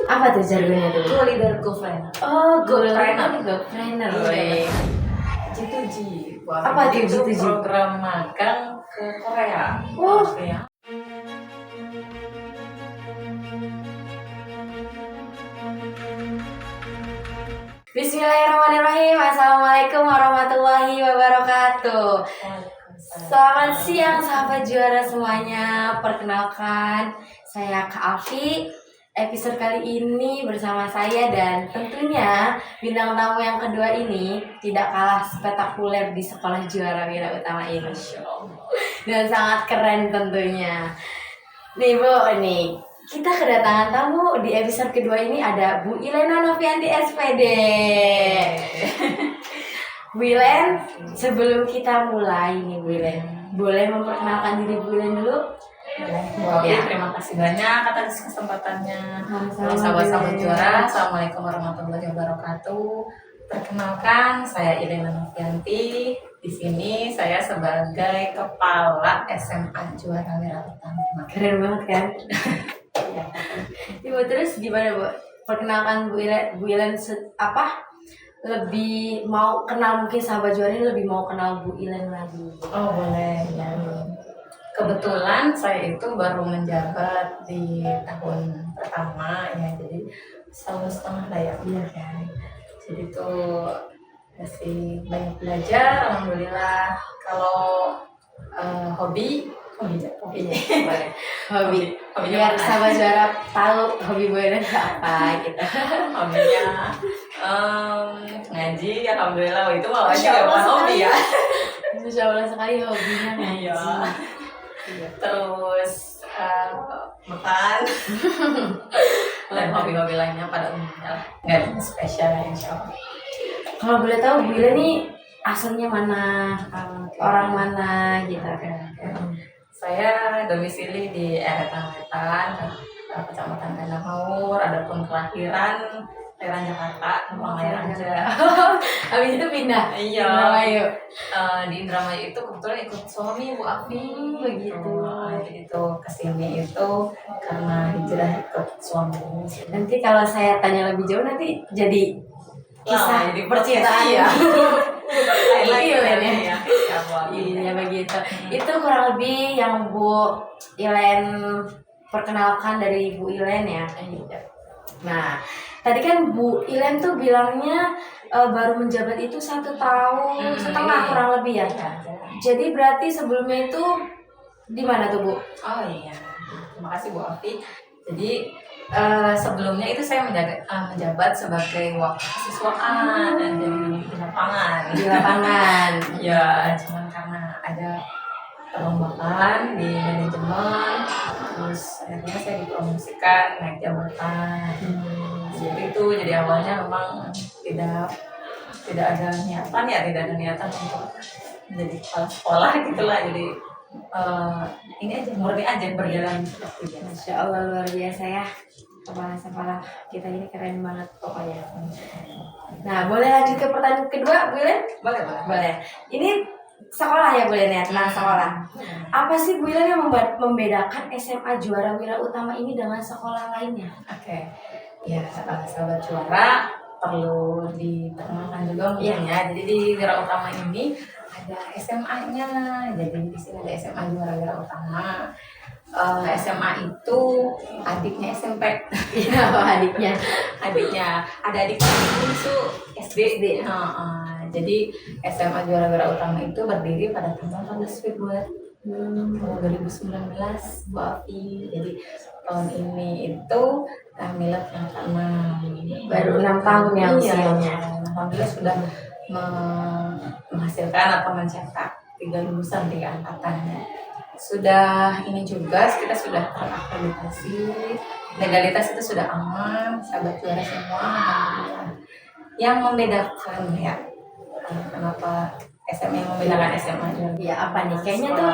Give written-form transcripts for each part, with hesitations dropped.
Apa tuh jargonnya tuh? Go leader, go trainer. Oh, Go trainer. Go trainer. G2G. Apa tuh itu G2G? program magang ke Korea. Oh. Ya. Bismillahirrahmanirrahim. Assalamualaikum warahmatullahi wabarakatuh. Selamat siang sahabat juara semuanya. Perkenalkan, saya Kak Alfi. Episode kali ini bersama saya dan tentunya bintang tamu yang kedua ini tidak kalah spektakuler di Sekolah Juara Wira Utama ini. Dan sangat keren tentunya. Nih Bu, nih kita kedatangan tamu di episode kedua ini ada Bu Ilena Novianti SPD. Bu Ilen, sebelum kita mulai nih Bu Ilen, boleh memperkenalkan diri Bu Ilen dulu? Ya. Terima kasih banyak atas kesempatannya. Sahabat-sahabat juara, Assalamualaikum warahmatullahi wabarakatuh. Perkenalkan, saya Ilena Novianti. Di sini saya sebagai kepala SMA Juara Wira Utama. Keren banget kan? Ibu terus gimana Bu? Perkenalkan Bu Ilen apa? Lebih mau kenal mungkin sahabat juara ini lebih mau kenal Bu Ilen lagi. Oh boleh ya. Kebetulan saya itu baru menjabat di tahun pertama ya, jadi setahun lah ya. Jadi tuh masih banyak belajar, alhamdulillah. Kalau hobi biar sahabat juara tahu hobi Bu Ilen apa gitu. Hobinya ngaji, alhamdulillah. Itu malah juga bukan hobi ya. Masya Allah sekali hobinya ngaji. Terus makan dan hobi-hobi lainnya pada umumnya lah, nggak ada spesial insya Allah. Kalau boleh tahu Bu Ilen nih asalnya mana, orang mana gitu kan? Saya domisili di Eretan, Kecamatan Kandang Haur. Adapun kelahiran Jakarta, Numpang Layar aja. Habis itu pindah. Iya. Indramayu. Di Indramayu itu kebetulan ikut suami Bu Afi begitu. Jadi itu kesini itu karena hijrah ikut suami. Nanti kalau saya tanya lebih jauh nanti jadi kisah jadi percintaan ya. Iya Iya begitu. Itu kurang lebih yang Bu Ilen perkenalkan dari Bu Ilen ya. Nah, tadi kan Bu Ilen tuh bilangnya baru menjabat itu 1 tahun setengah kurang lebih ya. Jadi berarti sebelumnya itu di mana tuh Bu? Oh iya, terima kasih Bu Afi. Jadi sebelumnya itu saya menjabat sebagai wakil kesiswaan dan di lapangan. Di lapangan. Ya, cuman karena ada perlombakan di manajemen, terus akhirnya saya dipromosikan naik jabatan. Jadi itu jadi awalnya memang tidak ada niatan untuk menjadi kepala sekolah gitulah. Jadi ini aja murni aja berjalan seperti biasa. Masya Allah luar biasa ya, kepala kita ini keren banget pokoknya. Nah boleh lanjut ke pertanyaan kedua Bu Ilen? Boleh. Ini sekolah ya Bu Ilen ya, tentang sekolah. Apa sih Bu Ilen yang membedakan SMA Juara Wira Utama ini dengan sekolah lainnya? Oke. Ya, sahabat juara perlu diperkenalkan juga mungkin ya. Jadi di Wira Utama ini ada SMA-nya. Jadi di sini ada SMA Juara Wira Utama. SMA itu adiknya SMP. Iya, adiknya. Ada adik bungsu SD. Jadi SMA Juara Wira Utama itu berdiri pada tanggal 14 Februari 2019 Bu Afi. Jadi tahun ini itu milad yang ke-6. Baru 6 tahun ya usianya. Alhamdulillah sudah menghasilkan atau mencetak 3 lulusan 3 angkatan. Sudah ini juga kita sudah terakreditasi, legalitas itu sudah aman, sahabat juara semua alhamdulillah. Yang membedakan ya, kenapa SMA yang membedakan SMA juara? Ya apa nih? Kayaknya tuh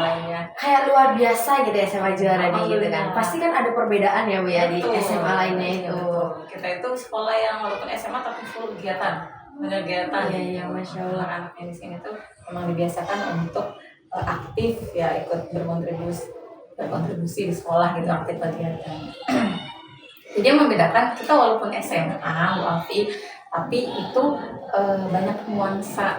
kayak luar biasa gitu SMA juara nih gitu kan. Pasti kan ada perbedaan ya Bu ya di SMA lainnya itu. Kita itu sekolah yang walaupun SMA tapi full kegiatan. Iya Masya Allah. Anak-anaknya di sini tuh memang dibiasakan untuk aktif ya, ikut berkontribusi di sekolah gitu, aktif kegiatan. Jadi yang membedakan kita walaupun SMA, Bu Alfi, tapi itu banyak nuansa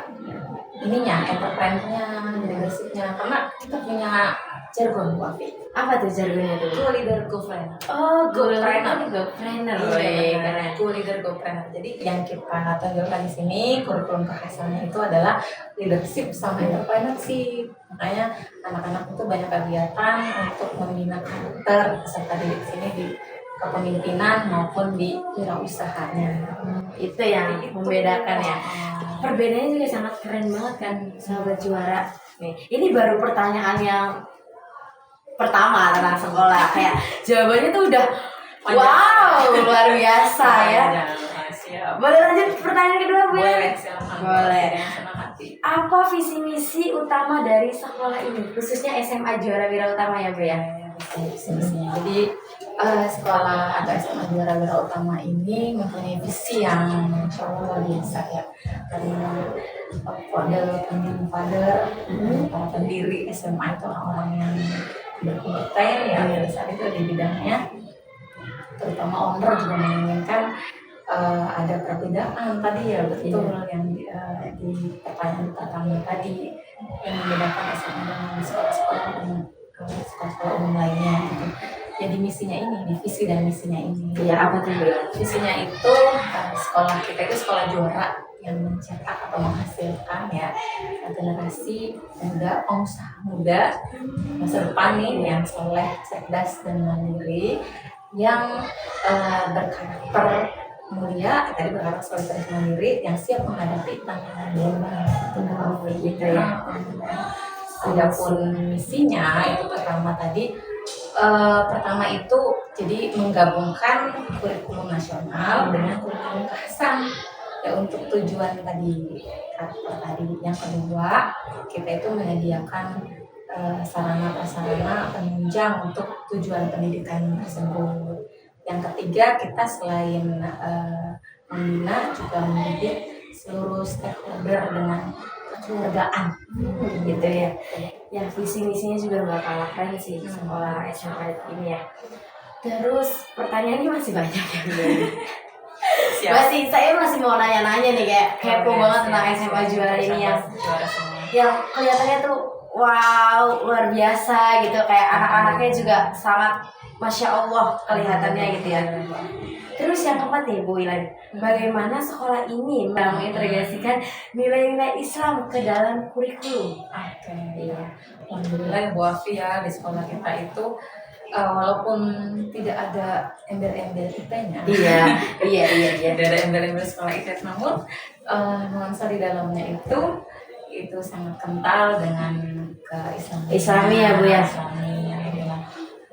ininya, entrepreneur-nya, leadership-nya, karena kita punya jargon Bu Alfi. Apa tuh jargonnya tuh? Co-leader, co-planner. Oh, Go-planner. go-planner. Iya, Keren. co-leader, go-planner. Jadi yang kita tonjolkan di sini kurikulum kekhasannya itu adalah leadership sama entrepreneurship. Makanya anak-anak itu banyak kegiatan untuk membina karakter peserta didik di sini di kepemimpinan maupun di wirausahanya. Itu yang membedakan ya. Perbedaannya juga sangat keren banget kan, sahabat juara. Nih, ini baru pertanyaan yang pertama tentang sekolah. Kayak jawabannya tuh udah wow, luar biasa ya. Siap. Boleh lanjut pertanyaan kedua, Bu? Boleh, silakan. Boleh. Senang hati. Apa visi misi utama dari sekolah ini, khususnya SMA Juara Wira Utama ya, Bu ya? Jadi sekolah atau SMA Juara Wira Utama ini mempunyai visi yang insya Allah luar biasa ya, karena father para pendiri SMA itu orang-orang yang berkompeten ya pada saat itu di bidangnya, terutama owner juga menginginkan ada perbedaan tadi ya, betul yang di pertanyaan pertama tadi yang membedakan SMA dengan sekolah-sekolah umum lainnya gitu. Jadi misinya ini, divisi dan misinya ini. Iya, apa tuh, Bu? Visinya itu sekolah kita itu sekolah juara yang mencetak atau menghasilkan ya generasi muda, pengusaha muda masa depan nih yang soleh, cerdas dan mandiri, yang berkarakter mulia, tadi berkarakter soleh dan mandiri, yang siap menghadapi tantangan global. Gitu ya. Adapun misinya itu pertama itu jadi menggabungkan kurikulum nasional dengan kurikulum kekhasan ya untuk tujuan tadi karakter tadi. Yang kedua, kita itu menyediakan sarana prasarana penunjang untuk tujuan pendidikan tersebut. Yang ketiga, kita selain membina juga mendidik seluruh stakeholder dengan kekeluargaan gitu ya. Ya, visi misinya juga nggak kalah keren sih sekolah SMA ini ya. Terus pertanyaannya masih banyak ya, Bu. Saya masih mau nanya-nanya nih, kayak kepo banget tentang SMA Juara ini yang kelihatannya tuh wow, luar biasa gitu, kayak anak-anaknya juga sangat Masya Allah kelihatannya gitu ya. Terus yang keempat nih, Bu Ilan, bagaimana sekolah ini mengintegrasikan nilai-nilai Islam ke dalam kurikulum? Oke, iya. Alhamdulillah ya Bu Afi ya, di sekolah kita itu walaupun tidak ada embel-embel IT-nya. Iya. Tidak ada embel-embel sekolah IT, namun nuansa di dalamnya itu sangat kental dengan keislaman. Islami ya, Bu ya. Islami ya,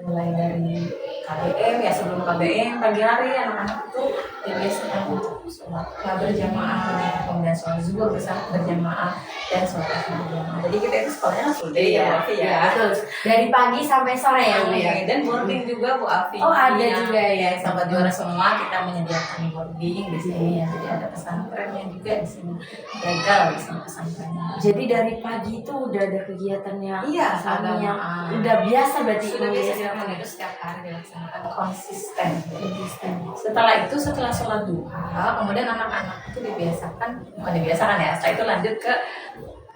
mulai dari KBM ya, sebelum KBM pagi hari anak-anak itu dibiasakan untuk sholat berjamaah, kemudian sholat zuhur berjamaah dan sholat asar berjamaah. Jadi kita itu sekolahnya full day ya, Bu Afi ya. Betul. Dari pagi sampai sore ya, Bu ya. Dan boarding juga Bu Afi. Oh, ada juga ya. Sahabat juara semua kita menyediakan boarding di sini ya. Jadi ada pesantrennya juga di sini. Legal di sini pesantrennya. Jadi dari pagi itu udah ada kegiatannya. Iya, Islami yang agama. udah biasa berarti. Sudah biasa dilakukan itu setiap hari dilaksanakan konsisten. Setelah sholat duha, kemudian anak-anak itu bukan dibiasakan ya, setelah itu lanjut ke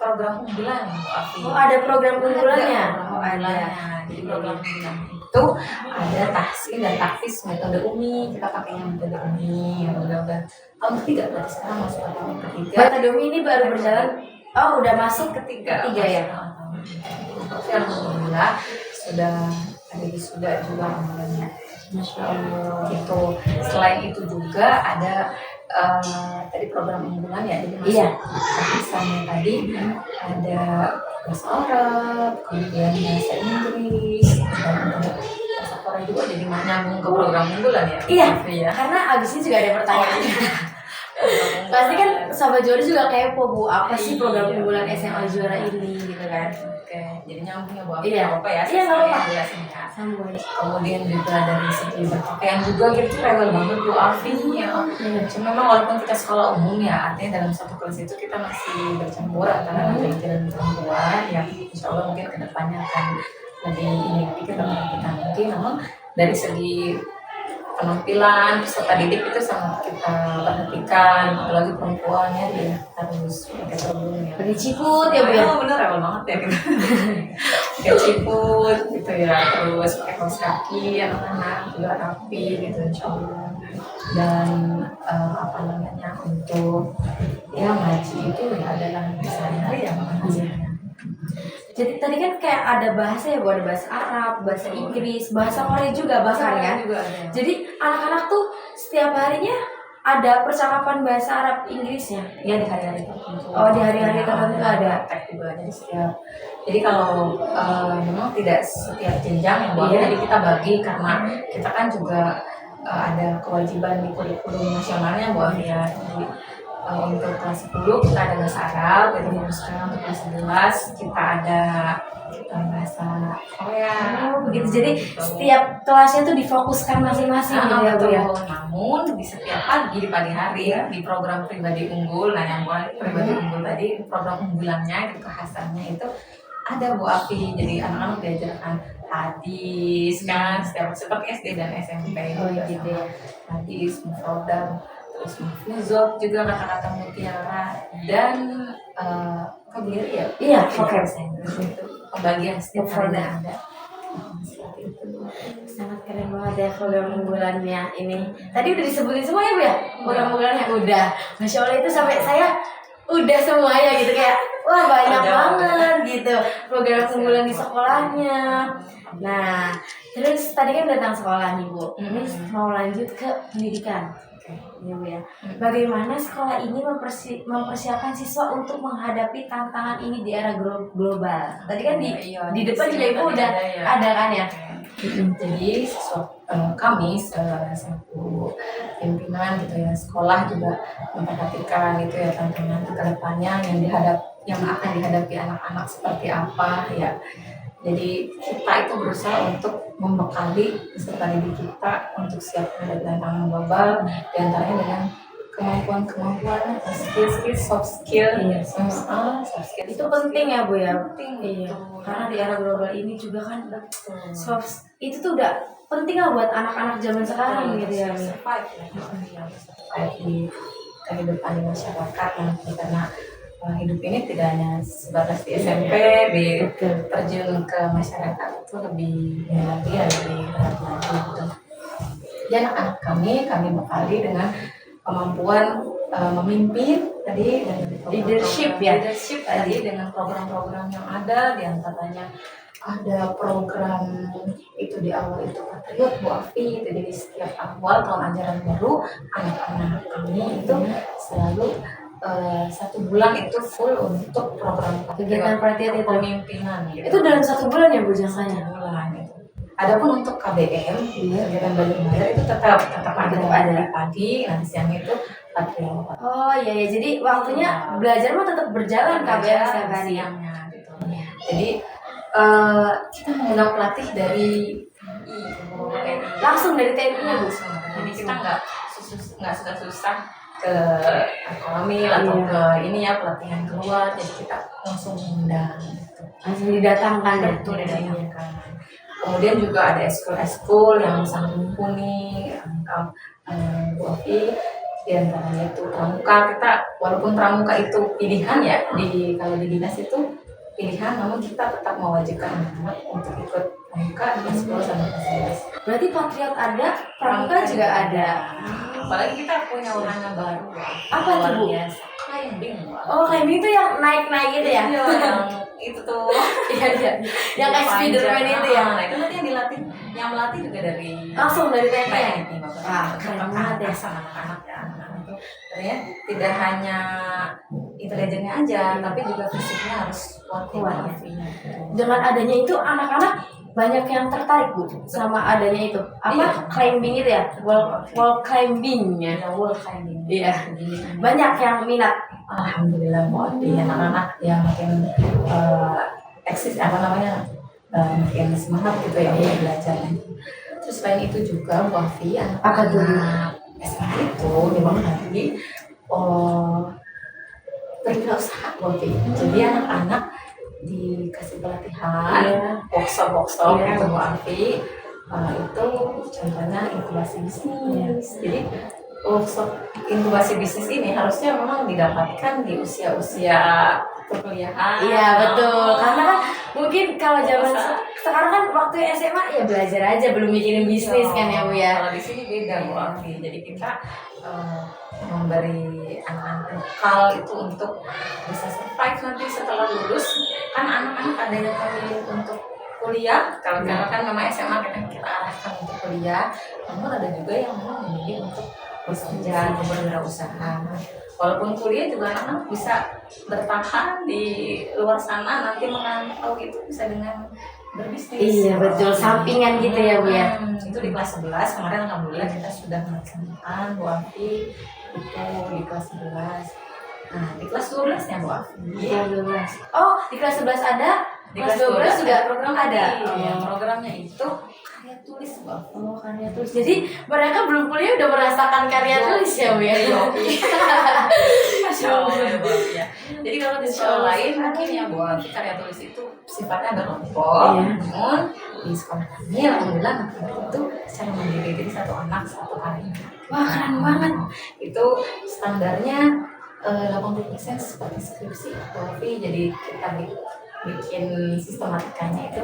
program unggulan Bu Afi. Oh, ada program unggulannya? Ada. Jadi program unggulan itu ada tahsin dan tahfiz metode umi, kita pakainya metode umi ya, udah tahun ketiga berarti sekarang masuk ke tahun ketiga. Metode umi ini baru berjalan, udah masuk ketiga ya? Tapi alhamdulillah sudah ada wisuda juga alhamdulillah. Masya Allah. Gitu. Selain itu juga ada tadi program unggulan ya, jadi masuk kehasannya tadi ada bahasa Arab, kemudian bahasa Inggris, dan ada bahasa Korea juga, jadi nyambung ke program unggulan ya. Iya. Karena abis ini juga ada pertanyaan. Pasti kan sahabat juara juga kepo, Bu, apa sih program unggulan SMA Juara ini gitu kan? Oke, jadi nyambung ya Bu. Iya. Apa ya? Iya, nggak apa-apa. Jelasinnya. Sambung. Kemudian juga dari segi berpakaian juga gitu rewel banget Bu Alfi ya. Cuma memang walaupun kita sekolah umum ya, artinya dalam satu kelas itu kita masih bercampur antara laki-laki dan perempuan ya. Insya Allah mungkin kedepannya akan lebih ini kita nanti. Namun dari segi penampilan peserta didik itu sangat kita perhatikan, apalagi perempuan ya dia harus pakai kerudung ya. Pakai ciput ya Bu ya? Oh, bener rebel banget ya gitu. Pakai ciput gitu ya, terus pakai kaos kaki anak-anak juga rapi gitu insya Allah. Dan apa namanya untuk ya ngaji itu ya adalah sehari-hari yang mengajarkan. Jadi tadi kan kayak ada bahasa ya Bu, ada bahasa Arab, bahasa Inggris, bahasa Korea juga bahkan kan. Juga ada. Jadi anak-anak tuh setiap harinya ada percakapan bahasa Arab Inggrisnya. Ya di hari-hari tertentu. Oh, di hari-hari tertentu ada. Praktek juga jadi setiap. Jadi kalau memang tidak setiap jenjang yang boleh, jadi kita bagi karena kita kan juga ada kewajiban di kurikulum nasionalnya Bu ya. Jadi untuk kelas 10 kita ada bahasa Arab, jadi sekarang untuk kelas 11 kita ada bahasa Korea. Oh begitu. Jadi setiap kelasnya tuh difokuskan masing-masing gitu ya Bu ya. Namun di setiap pagi di pagi hari di program pribadi unggul, nah yang buat pribadi unggul tadi program unggulannya itu kehasannya itu ada Bu Afi. Jadi anak-anak diajarkan hadis kan setiap seperti SD dan SMP. Oh gitu ya. Hadis, mufrodat, terus mufuzot juga kata-kata mutiara dan vocabulary ya. Iya, vocabulary itu pembagian setiap hari ada. Seperti itu. Sangat keren banget ya program unggulannya ini. Tadi udah disebutin semua ya Bu ya? Program unggulannya udah. Masya Allah itu sampai saya udah semuanya gitu kayak wah banyak banget gitu program unggulan di sekolahnya. Nah, terus tadi kan datang sekolah nih Bu. Ini mau lanjut ke pendidikan. Ya Bu ya. Bagaimana sekolah ini mempersiapkan siswa untuk menghadapi tantangan ini di era global? Tadi kan di depan juga Ibu udah ada kan ya? Jadi siswa kami selaku pimpinan gitu ya sekolah juga memperhatikan itu ya tantangan ke depannya yang akan dihadapi anak-anak seperti apa ya. Jadi kita itu berusaha untuk membekali peserta didik kita untuk siap menghadapi tantangan global, diantaranya dengan kemampuan skill soft skill. Soft skill itu penting ya Bu ya. Penting. Iya. Karena di era global ini juga kan soft itu tuh udah penting lah buat anak-anak zaman sekarang gitu ya. Survive di kehidupan di masyarakat nanti karena hidup ini tidak hanya sebatas di SMP, terjun ke masyarakat itu lebih lagi lebih berat lagi gitu. Dan anak-anak kami bekali dengan kemampuan memimpin tadi dan leadership tadi dengan program-program yang ada diantaranya ada program itu di awal itu Patriot Bu Afi. Jadi setiap awal tahun ajaran baru anak-anak kami itu selalu 1 bulan itu full untuk program kegiatan Patriot itu pemimpinan gitu. Itu dalam 1 bulan ya Bu jangkanya? 1 bulan itu. Adapun untuk KBM kegiatan belajar mengajar itu tetap ada pagi, nanti siang itu Patriot. Oh iya, jadi waktunya belajar mah tetap berjalan KBM setiap hari. Siangnya gitu. Jadi kita mengundang pelatih dari langsung dari TNI-nya Bu. Jadi kita nggak susah-susah ke ekonomi atau ke ini ya pelatihan keluar, jadi kita langsung mengundang gitu. Langsung didatangkan ya. Betul, didatangkan. Kemudian juga ada eskul yang sangat mumpuni Bu Afi, diantaranya itu pramuka. Kita walaupun pramuka itu pilihan ya kalau di dinas itu pilihan, namun kita tetap mewajibkan anak-anak untuk ikut pramuka di sekolah sampai kelas 11. Berarti Patriot ada, pramuka juga ada. Apalagi kita punya warna baru. Apa tuh Bu? Climbing. Oh climbing itu yang naik-naik gitu ya? Iya, yang itu tuh. Iya. Yang kayak Spiderman itu ya? Nah itu nanti yang melatih juga dari langsung dari TNI. Keren banget ya sama anak-anak ya. Sebenarnya tidak hanya intelijennya aja, tapi juga fisiknya harus kuat. Dengan adanya itu anak-anak banyak yang tertarik Bu sama adanya itu. Apa? Climbing itu ya? Wall climbing ya? Wall climbing. Iya. Banyak yang minat. Alhamdulillah Bu Afi, anak-anak yang makin eksis makin semangat gitu ya untuk belajar. Terus selain itu juga Bu Afi, anak-anak SMA itu dibagi berwirausaha Bu Afi. Jadi anak-anak dikasih pelatihan workshop gitu Bu Afi, Itu contohnya inkubasi bisnis. Jadi workshop inkubasi bisnis ini harusnya memang didapatkan di usia-usia perkuliahan. Iya betul, karena kan mungkin kalau zaman sekarang kan waktu SMA ya belajar aja, belum mikirin bisnis kan ya Bu ya. Kalau di sini beda Bu Afi. Jadi kita memberi anak-anak bekal itu untuk bisa survive nanti setelah lulus. Kan anak-anak ada yang memilih untuk kuliah, kalau kan memang SMA kita arahkan untuk kuliah, namun ada juga yang memang memilih untuk bekerja atau berwirausaha. Walaupun kuliah juga anak-anak bisa bertahan di luar sana, nanti merantau itu bisa dengan berbisnis. Iya betul, sampingan gitu ya Bu ya. Itu di kelas 11 kemarin alhamdulillah kita sudah melaksanakan Bu Afi itu di kelas 11. Nah di kelas 12 ya Bu Afi. Kelas 12. Oh di kelas 11 ada, Di kelas 12 juga program ada. Iya, programnya itu karya tulis Bu Afi. Oh karya tulis. Jadi mereka belum kuliah udah merasakan karya tulis ya Bu ya. Masya Allah ya Bu Afi ya. Jadi kalau di sekolah lain mungkin ya Bu Afi karya tulis itu sifatnya berkelompok. Namun di sekolah kami alhamdulillah anak-anak itu secara mandiri, jadi satu anak satu karya. Wah keren banget. Itu standarnya 80% seperti skripsi Bu Afi. Jadi kita bikin sistematikanya itu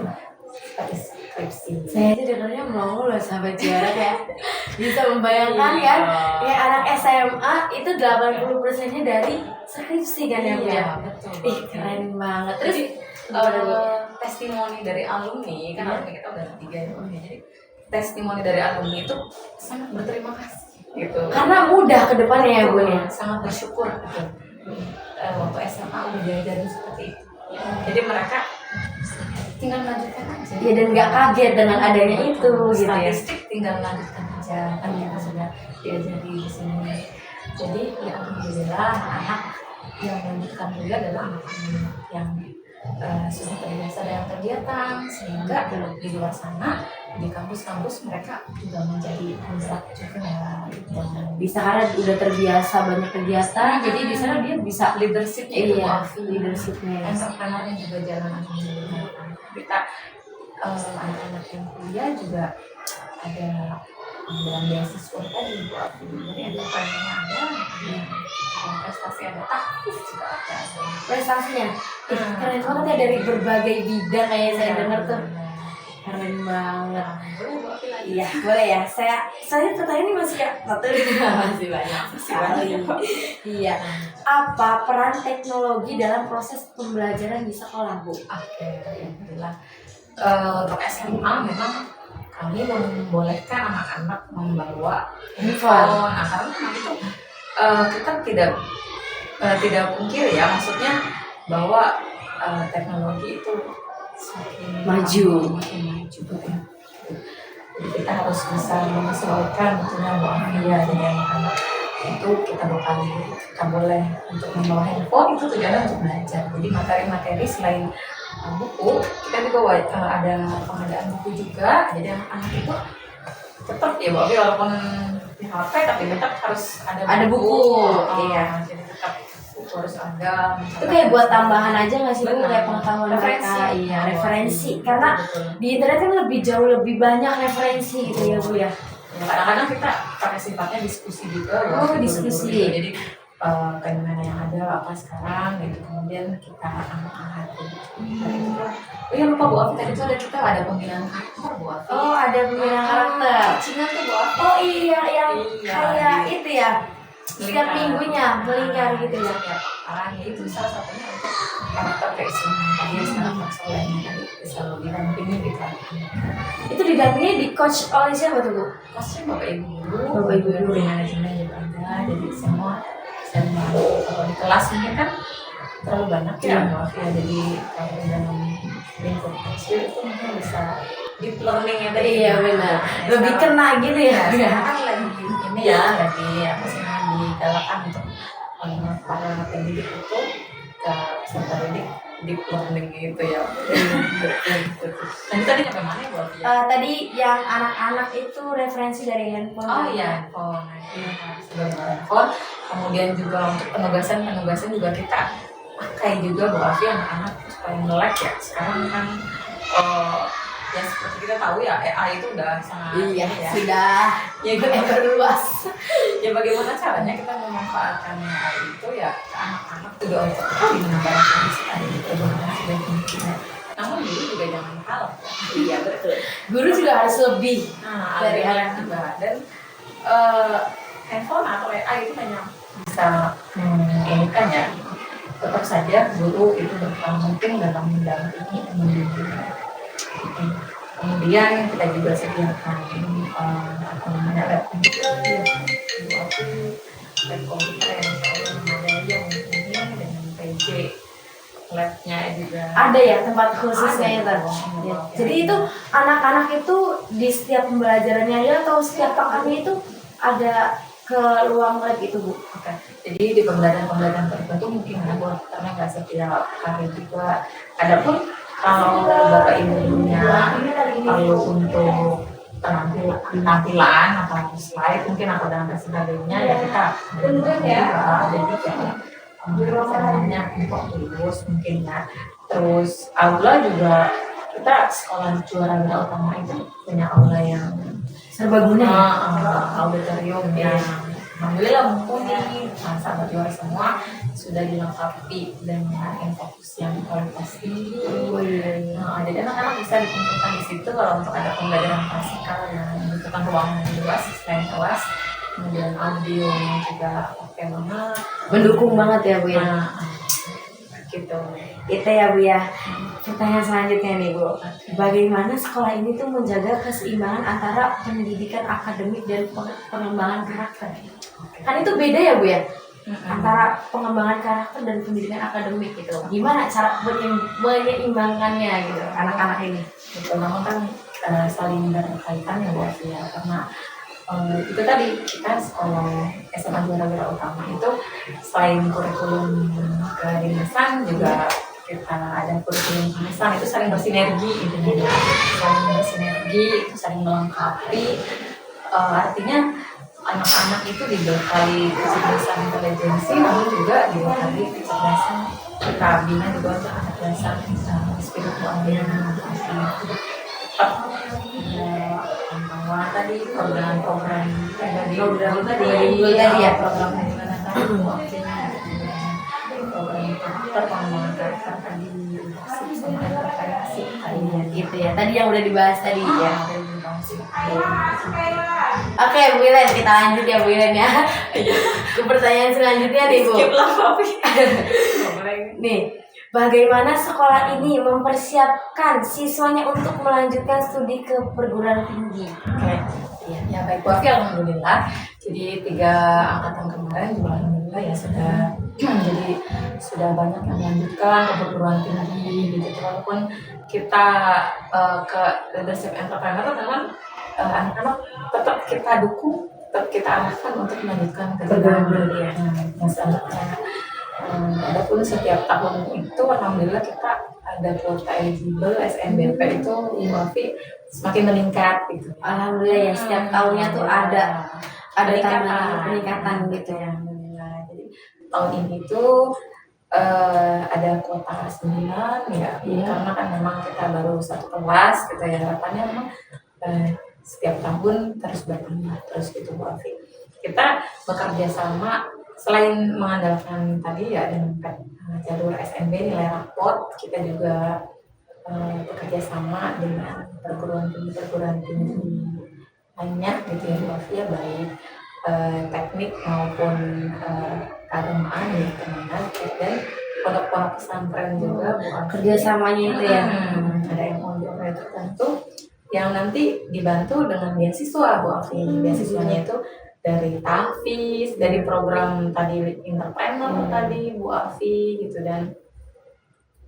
seperti skripsi. Saya aja dengarnya mau loh sahabat juara kayak bisa membayangkan kan kayak anak SMA itu 80%-nya dari skripsi kan ya Bu ya. Betul. Ih keren banget. Terus testimoni dari alumni kan alumni kita udah 3 ya. Jadi testimoni dari alumni itu sangat berterima kasih gitu. karena mudah ke depannya ya Bu ya. Sangat bersyukur gitu. Waktu SMA udah diajarin seperti itu. Jadi mereka tinggal melanjutkan aja. Iya dan nggak kaget dengan adanya itu gitu ya. Statistik tinggal melanjutkan aja kan kita sudah diajari di sini. Jadi ya alhamdulillah anak yang melanjutkan kuliah adalah anak-anak yang sudah terbiasa dengan kegiatan sehingga di luar sana di kampus-kampus mereka juga menjadi penggerak juga Bisa karena udah terbiasa banyak kegiatan, jadi di sana dia bisa leadershipnya itu iya, Bu Afi. leadershipnya. Entrepreneurnya juga jalan alhamdulillah. Kita anak-anak yang kuliah juga ada pengambilan beasiswa tadi Bu Afi. Jadi entrepreneurnya ada, prestasi ada, aktif juga ada. Prestasinya keren banget ya dari berbagai bidang kayak saya dengar tuh. Keren banget. Boleh Bu Afi lagi? Iya, boleh ya. Saya pertanyaan ini masih kayak satu Masih banyak sekali. Iya. Apa peran teknologi dalam proses pembelajaran di sekolah, Bu? Oke, alhamdulillah. Untuk SMA memang kami membolehkan anak-anak membawa handphone. Nah, karena memang itu kita tidak pungkiri ya, maksudnya bahwa teknologi itu semakin Maju ya. Jadi kita harus bisa menyesuaikan tentunya Bu Afi ya, jadi anak-anak itu kita boleh untuk membawa handphone itu tujuannya untuk belajar. Jadi materi-materi selain buku kita juga ada pengadaan buku juga. Jadi anak-anak itu tetap ya Bu Afi walaupun di HP tapi tetap harus ada buku. Iya, jadi tetap buku harus ada. Itu kayak buat tambahan aja nggak sih Bu, kayak pengetahuan referensi. mereka. Iya, referensi. Karena di internet kan jauh lebih banyak referensi gitu ya Bu ya. Kadang-kadang kita pakai sifatnya diskusi juga. Oh, diskusi. Jadi fenomena yang ada apa sekarang gitu, kemudian kita angkat gitu. Oh iya lupa Bu Afi, tadi itu ada pembinaan karakter Bu Afi. Oh, ada pembinaan karakter. Cinta tuh Bu Afi. Oh iya, yang kayak itu ya. Setiap Melingkar. minggunya melingkar gitu ya. Setiap orang itu salah satunya untuk karakter keistimewaan dia sekarang masalahnya tadi selalu didampingi gitu. Itu didampingi di coach oleh siapa tuh Bu? Pasti Bapak Ibu guru, Bapak Ibu guru. manajemen juga ada, jadi semua kalau di kelas mungkin kan terlalu banyak ya Bu Afi ya, jadi kalau dalam lingkup kecil itu mungkin bisa deep learning-nya tadi. Iya benar. Lebih kena gitu ya. Sekarang kan lagi ini ya, lagi apa sih digalakan untuk para pendidik itu ke peserta didik deep learning gitu ya. Dan tadi nyampe mana ya Bu Afi? Tadi yang anak-anak itu referensi dari handphone. Oh iya, handphone. Handphone. Kemudian juga untuk penugasan juga kita pakai juga Bu Afi anak-anak supaya melek ya. Sekarang kan ya seperti kita tahu ya AI itu udah sangat Iya, ya. sudah Ya beredar luas. ya bagaimana caranya kita memanfaatkan AI itu ya ke anak-anak juga untuk mengembangkan kondisi tadi bagaimana sudah mungkin. Namun dulu juga jangan kalah ya. Iya betul. Guru juga harus lebih dari dari anak. juga dan handphone atau AI itu hanya bisa ini kan ya, tetap saja guru itu berperan penting dalam mendampingi dan membimbing. Kemudian kita juga sediakan apa namanya lab komputer, lab komputer yang memadai yang mumpuni dengan PJ, labnya juga Ada ya tempat khususnya ada, itu. dong. Ya. Jadi itu anak-anak itu di setiap pembelajarannya ya atau setiap pekannya itu ada ke ruang lab itu Bu. Oke. Jadi di pembelajaran tertentu mungkin ya buat karena nggak setiap hari juga. Adapun kalau bapak ibunya kalau untuk penampilan atau slide mungkin atau dan sebagainya ya kita ada juga namanya untuk tulis mungkin ya. Terus aula juga kita sekolah juara utama itu punya aula yang Serbaguna ya. auditorium yang alhamdulillah mumpuni, sahabat juara semua sudah dilengkapi dengan fokus yang kualitas tinggi. Jadi anak-anak bisa dikumpulkan di situ kalau untuk ada pembelajaran klasikal yang membutuhkan ruangan yang luas selain kelas, kemudian audio juga oke banget, Mendukung banget ya Bu ya. gitu. Itu ya Bu ya. Pertanyaan selanjutnya nih Bu, bagaimana sekolah ini tuh menjaga keseimbangan antara pendidikan akademik dan pengembangan karakter? Kan itu beda ya Bu ya, antara pengembangan karakter dan pendidikan akademik gitu. Gimana cara menyeimbangkannya gitu anak-anak ini? Itu memang kan saling berkaitan ya Bu ya, karena itu tadi kita sekolah SMA Juara Utama itu selain kurikulum kedinasan juga kita ada kurikulum kedinasan itu saling bersinergi intinya saling bersinergi itu saling melengkapi artinya anak-anak itu dibekali kecerdasan intelijensi namun juga dibekali kecerdasan kita bina juga untuk kecerdasan spiritualnya tadi program-program tadi ya program pengembangan karakter tadi sama interpretasi gitu ya tadi yang udah dibahas tadi ya. Oke Bu Ilen, kita lanjut ya Bu Ilen ya ke pertanyaan selanjutnya nih Bu. Skip lah tapi Nih, bagaimana sekolah ini mempersiapkan siswanya untuk melanjutkan studi ke perguruan tinggi? Oke, ya baik Bu Afi, alhamdulillah. Jadi 3 angkatan kemarin juga alhamdulillah ya sudah jadi sudah banyak yang melanjutkan ke perguruan tinggi gitu. Walaupun kita ke leadership entrepreneur teman anak-anak tetap kita dukung, tetap kita arahkan untuk melanjutkan ke perguruan tinggi. Adapun setiap tahun itu alhamdulillah kita ada kuota eligible SNBP itu Bu Afi semakin meningkat gitu. Alhamdulillah ya setiap tahunnya tuh ada peningkatan gitu ya. Alhamdulillah. Jadi tahun ini tuh ada kuota 9 ya. Karena kan memang kita baru 1 kelas gitu ya. Harapannya memang setiap tahun terus bertambah terus gitu Bu Afi. Kita bekerja sama selain mengandalkan tadi ya dengan jalur SNB nilai rapot, kita juga bekerja sama dengan perguruan tinggi lainnya gitu ya Bu Afi ya, baik teknik maupun keagamaan ya Kemenak dan pondok-pondok pesantren juga Bu Afi. Kerjasamanya itu ya. Ada yang pondok tertentu yang nanti dibantu dengan beasiswa Bu Afi. Beasiswanya itu dari tahfiz, dari program tadi entrepreneur tadi Bu Afi gitu dan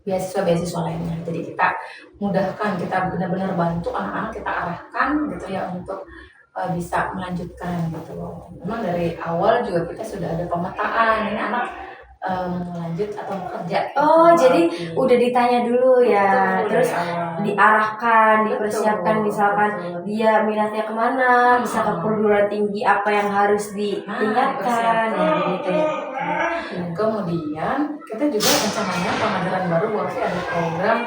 beasiswa lainnya. Jadi kita mudahkan, kita benar-benar bantu anak-anak, kita arahkan gitu ya untuk bisa melanjutkan gitu loh. Memang dari awal juga kita sudah ada pemetaan ini anak lanjut atau bekerja. Oh jadi udah ditanya dulu ya, terus diarahkan, dipersiapkan misalkan dia minatnya kemana, bisa ke perguruan tinggi apa yang harus ditingkatkan ya gitu ya. Kemudian kita juga rencananya pengajaran baru Bu Afi ada program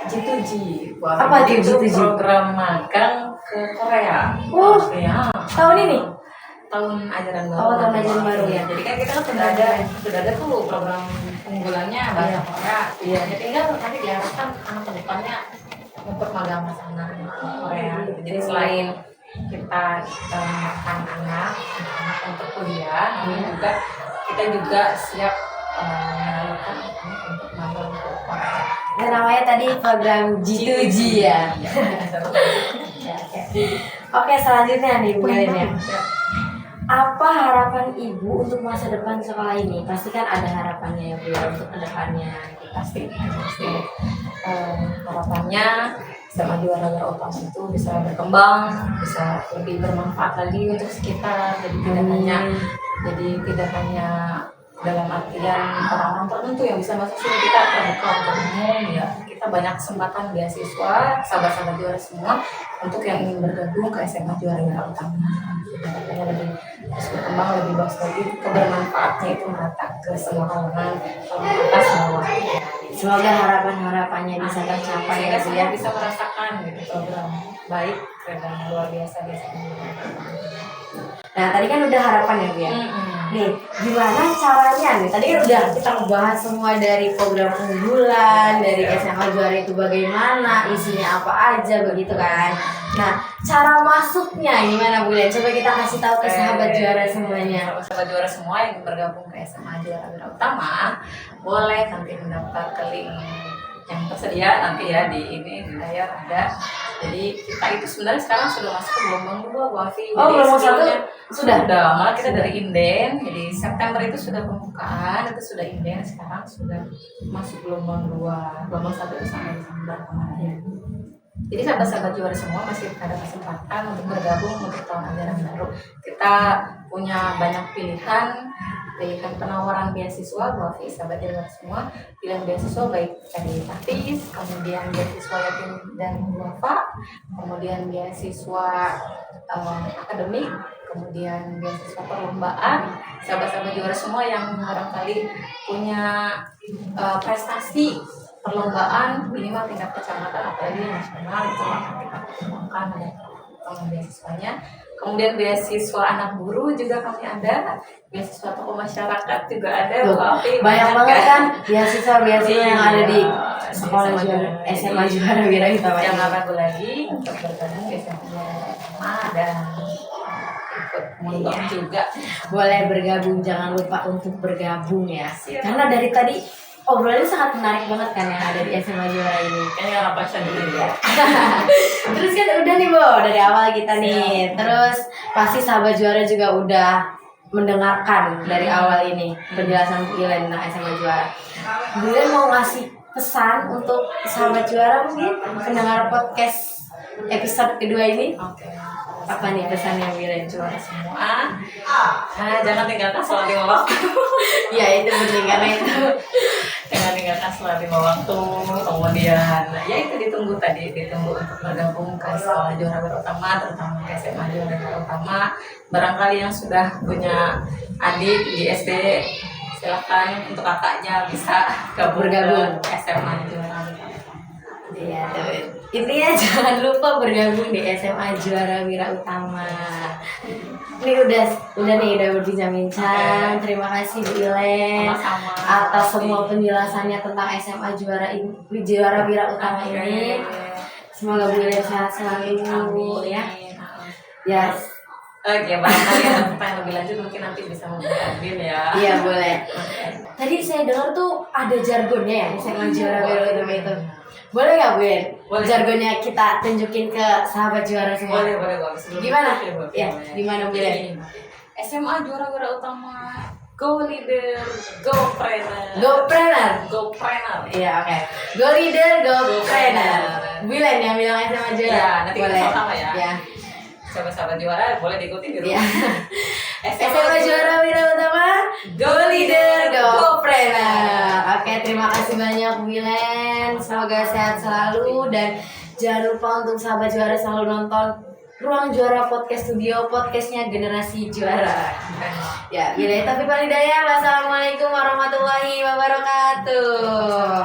G2G. Wah, Apa jadi tuh itu G2G? program magang ke Korea. Oh, ya. tahun ini? Tahun ajaran baru. Oh, tahun ajaran baru ya. Jadi kan kita kan sudah ada tuh program unggulannya bahasa Korea. Iya. Ya tinggal nanti diharapkan anak kedepannya untuk magang ke sana ke Korea. Gitu. Jadi selain kita menyiapkan anak untuk kuliah, juga kita juga siap menyalurkan anak untuk magang ke Korea. Dan namanya tadi program G2G ya. Oke, selanjutnya nih Bu Helen ya. Apa harapan Ibu untuk masa depan sekolah ini? Pasti kan ada harapannya ya Bu ya untuk kedepannya. Pasti. Harapannya sama juara utama itu bisa berkembang, bisa lebih bermanfaat lagi untuk sekitar. Jadi tidak hanya dalam artian orang-orang tertentu yang bisa masuk sini, kita terbuka untuk umum ya. Kita banyak kesempatan beasiswa, sahabat-sahabat juara semua untuk yang ingin bergabung ke SMA Juara Utama. Harapannya lebih terus berkembang, lebih bagus lagi, kebermanfaatnya itu merata ke semua kalangan, atas bawah. Semoga harapan-harapannya bisa tercapai ya Bu ya. Bisa merasakan gitu program baik dan luar biasa Nah, tadi kan udah harapan ya Bu ya. Nih, gimana caranya nih? Tadi kan udah kita ngebahas semua dari program unggulan, dari SMA Juara itu bagaimana, isinya apa aja begitu kan. Nah, cara masuknya gimana Bu Len? Coba kita kasih tahu ke sahabat juara semuanya. Sahabat juara semua yang bergabung ke SMA Juara Utama, boleh nanti mendaftar ke link yang tersedia nanti ya di layar ada. Jadi kita itu sebenarnya sekarang sudah masuk ke gelombang 2 Bu Afi. Oh, gelombang 1 sudah. Malah kita dari inden. Jadi September itu sudah pembukaan, itu sudah inden, sekarang sudah masuk gelombang 2. Gelombang 1 itu sampai Desember kemarin. Jadi sahabat-sahabat juara semua masih ada kesempatan untuk bergabung untuk tahun ajaran baru. Kita punya banyak pilihan penawaran beasiswa buat sahabat juara semua. Pilihan beasiswa baik dari TAFIS, kemudian beasiswa yatim dan duafa, kemudian beasiswa akademik, kemudian beasiswa perlombaan. Sahabat-sahabat juara semua yang barangkali punya prestasi perlombaan minimal tingkat kecamatan apalagi nasional itu akan kita pertemukan beasiswanya. Kemudian beasiswa anak guru juga kami ada, beasiswa tokoh masyarakat juga ada. Banyak banget kan beasiswa yang ada di sekolah juara SMA Juara Wira Utama. Jangan ragu lagi untuk bergabung di SMA Juara Utama dan ikut mengundang juga. Boleh bergabung, jangan lupa untuk bergabung ya. Karena dari tadi obrolannya sangat menarik banget kan yang ada di SMA Juara ini. Kayaknya apa dulu ya. Terus kan udah nih Bo, dari awal kita nih. Terus pasti sahabat juara juga udah mendengarkan dari awal ini penjelasan Bu Ilen tentang SMA Juara. Bu Ilen mau ngasih pesan untuk sahabat juara mungkin pendengar podcast episode kedua ini? Oke. Apa nih pesannya Bu Ilen? Juara semua, jangan tinggalkan sholat 5 waktu. Ya itu penting karena itu. Jangan tinggalkan sholat 5 waktu. Kemudian ya itu ditunggu untuk bergabung ke sekolah juara utama, terutama ke SMA juara utama. Barangkali yang sudah punya adik di SD, silakan untuk kakaknya bisa bergabung ke SMA juara utama. Iya, intinya jangan lupa bergabung di SMA Juara Wira Utama. Ini udah berbincang-bincang. Terima kasih Bu Ilen atas semua penjelasannya tentang SMA Juara Wira Utama ini. Semoga Bu Ilen sehat selalu ya. Yes. Oke, barangkali ada pertanyaan lebih lanjut mungkin nanti bisa menghubungi ya. Iya boleh. Tadi saya dengar tuh ada jargonnya ya SMA Juara Wira Utama itu. Boleh nggak Bu Ilen? Jargonnya kita tunjukin ke sahabat juara semua. Boleh. Gimana? Ya, gimana Bu Ilen? SMA Juara Utama, go leader, go trainer. Go trainer. Go trainer. Iya, oke. Go leader, go trainer. Bu Ilen yang bilang SMA juara. Ya, nanti boleh. kita sama ya. Ya. Sahabat-sahabat juara boleh diikuti di rumah. Ya. SMA Juara Wira Utama, go leader, go trainer. Oke, terima kasih banyak Bu Ilen. Semoga sehat selalu dan jangan lupa untuk sahabat juara selalu nonton Ruang Juara Podcast Studio, podcastnya Generasi Juara. Ya, bila tapi Palidaya. Wassalamualaikum warahmatullahi wabarakatuh.